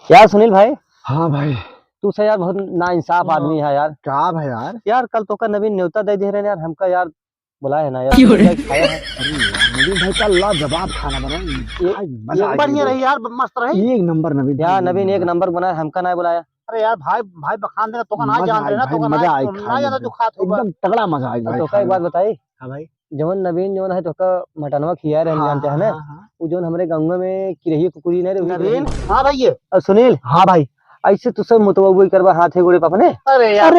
यार सुनील भाई। हाँ भाई। तू से यार बहुत नाइंसाफ आदमी है यार। क्या भाई यार? यार कल तो का नवीन न्योता दे दे रहे यार हमका यार बुलाया है ना यार। खाया है। नवीन भाई का लाजवाब खाना बना। बढ़िया रही यार, मस्त रही, एक नंबर नवीन। यार नवीन एक नंबर बना, हमका ना बुलाया। अरे यार भाई भाई बखान देना तो का ना जान रहे ना, तो का मजा आई, ना जाना जो खात होगा एकदम तगड़ा मजा आई भाई। तो का एक बात बताई। हाँ भाई। जवन नवीन जवन है तो का मटनवा खिया रहे हम जानते हैं ना। वो जवन हमारे गांव में किरही कुकुरी नहीं रही नवीन। हाँ भाई ये सुनील। हाँ भाई। ऐसे तुझसे मुतवई करवा हाथे गोड़े पपने। अरे यार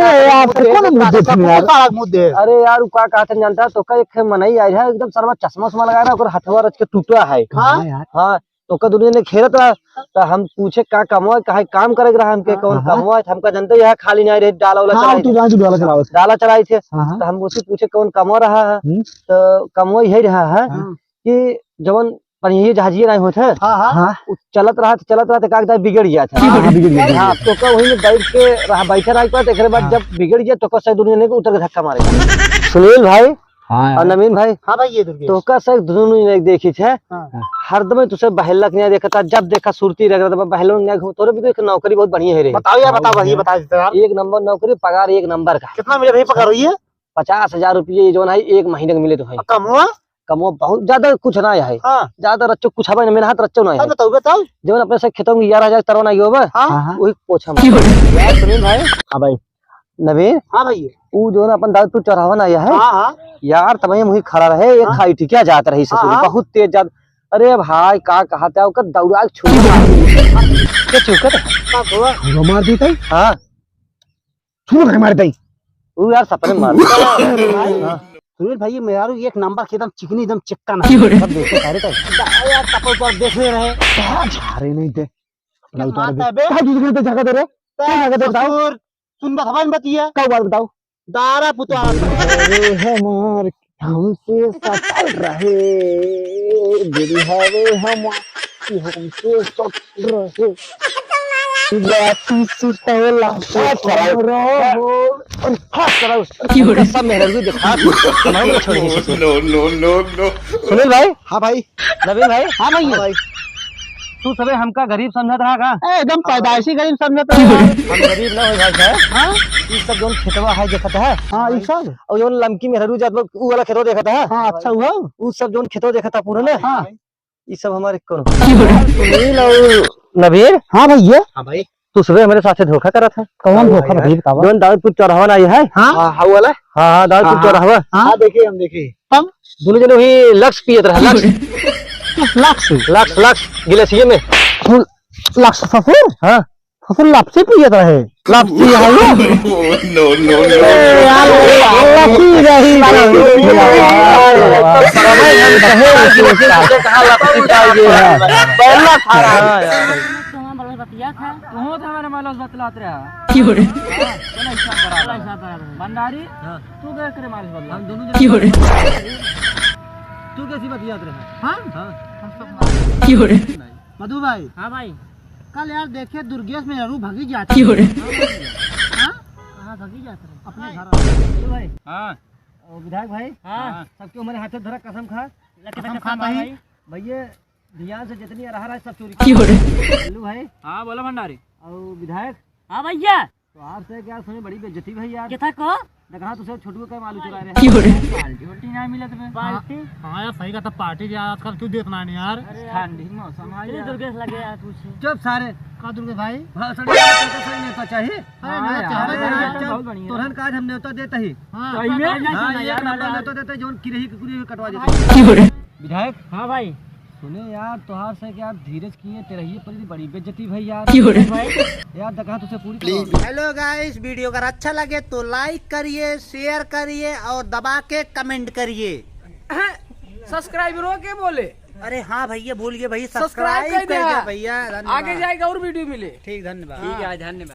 मुद्दे। अरे यार का कहते जानता तो का एक मनई आई है एकदम सरवा चश्मा उस्मा लगा रहा है, हथवा रच के टूटा है। हाँ तो का दुनिया ने खेरत रहा तो हम पूछे का कमवा कहा काम करे रहा हमके कौन कमवा हमका जानते है खाली नहीं रहे डाला डाला चलाई थे। तो हम उसे पूछे कौन कमवा रहा है तो कमवा यही रहा है कि जवन पनिये जहाजिए नहीं होते चलत रहा कागज बिगड़ गया था। हाँ तो का वही में बैठ के रहा बैठे रहा एक बाद जब बिगड़ गया तो का सही दुनिया ने उतर के धक्का मारे। सुनील भाई और नवीन भाई। हाँ भाई ये तो का सही दोनों देखी थे हरदम तुझे बहलक नहीं देखा था, जब देखा सुरती रह रहा था बहलों नहीं। तोरे भी तो नौकरी बहुत बढ़िया है रे। बताओ यार, बताओ ये बता देते यार। एक नंबर नौकरी, पगार एक नंबर का। कितना मिले भाई पगार? हुई है 50,000 रुपये जो है एक महीने का मिले तो भाई। कम हुआ कमो बहुत ज्यादा कुछ ना है। ज्यादा रच्चो कुछ हवा मेरे हाथ रच्चो ना है। बताओ बताओ जब अपने से खेतों में 11,000 तरवा नहीं होगा वही पोछा यार। सुनील भाई। हाँ भाई। नवीन। हाँ भाई वो जो ना अपन दाऊदपुर चौराहा ना आया है यार तब मुझे खड़ा रहे एक खाई टिकिया जात रही ससुर बहुत तेज जात। अरे भाई का कहता है दौड़ा छुरी मार दी थी। हाँ मार दी वो यार सपने मार। सुनील भाई ये मेरा एक नंबर की एकदम चिकनी एकदम चिक्कन है। सब देखो सारे यार कपल पर देख रहे झारे नहीं थे जगह दे रहे सुन बात बतिया क्या बात बताओ। दारा पुतवा हमार हमसे सटल रहे दिल हवे हमसे सटल रहे सुनील भाई। हाँ भाई। नवीन भाई। हाँ भाई। तू सबे हमका गरीब समझत रहा का? एकदम पैदाइशी गरीब समझत हम गरीब ना हो भाई साहब। ये सब जोन खेतवा है देखत है। हाँ ये सब और जोन लमकी मेहरू जात वो वाला खेतो देखत है। हाँ अच्छा हुआ वो सब जोन खेतो देखत है पूरा ना। हाँ ये सब हमारे कौन सुनील और नवीन। हाँ भैया। हाँ भाई तू सुबह हमारे साथ धोखा करा था। कौन धोखा भाई बताओ। जोन दाऊदपुर चौराहा ना है। हाँ हाँ वाला। हाँ दाऊदपुर चौराहा। हाँ देखिए हम देखे हम दोनों जने हुई लक्ष्य पियत रहा। लक्ष्य गिलासिये में लक्ष्य ससुर। हाँ ससुर लापसी पियत रहे। लापसी है नो भंडारी तू कैसे मालिश बदला हम दोनों तू कैसी बतियात रहे। मधु भाई। हाँ भाई। कल यार देखे दुर्गेश में जरूर भगी जाती है। कहाँ भगी जाते रहे? अपने घर भाई। हाँ विधायक भाई। हाँ सबके हमारे हाथ धरा कसम खा भाई भैया ध्यान से जितनी रहा है सब चोरी भाई। हाँ बोला भंडारी और विधायक। हाँ भैया तो आपसे क्या सुने बड़ी बेइज्जती भाई यार। क्या को देखा तुझे छोटू का मालूम चुरा रहे पार्टी वोटी नहीं मिला तुम्हें पार्टी। हाँ यार सही कहता पार्टी आजकल क्यों देखना नहीं यार ठंडी मौसम है दुर्गेश लगे यार कुछ चुप सारे का दुर्गेश भाई नेता चाहिए तोहन काज हम नेता देते ही नेता देते जो किरही कटवा देते। विधायक। हाँ भाई सुने यार तोहार से क्या धीरज किए तेरही पर बड़ी बेइज्जती भाई यार। यार देखा तुझे पूरी। हेलो गाइस, वीडियो अगर अच्छा लगे तो लाइक करिए, शेयर करिए और दबा के कमेंट करिए। सब्सक्राइबरों के बोले। अरे हाँ भैया भूल गए भाई सब्सक्राइब कर भैया। आगे जाएगा और वीडियो मिले। ठीक धन्यवाद। ठीक है धन्यवाद।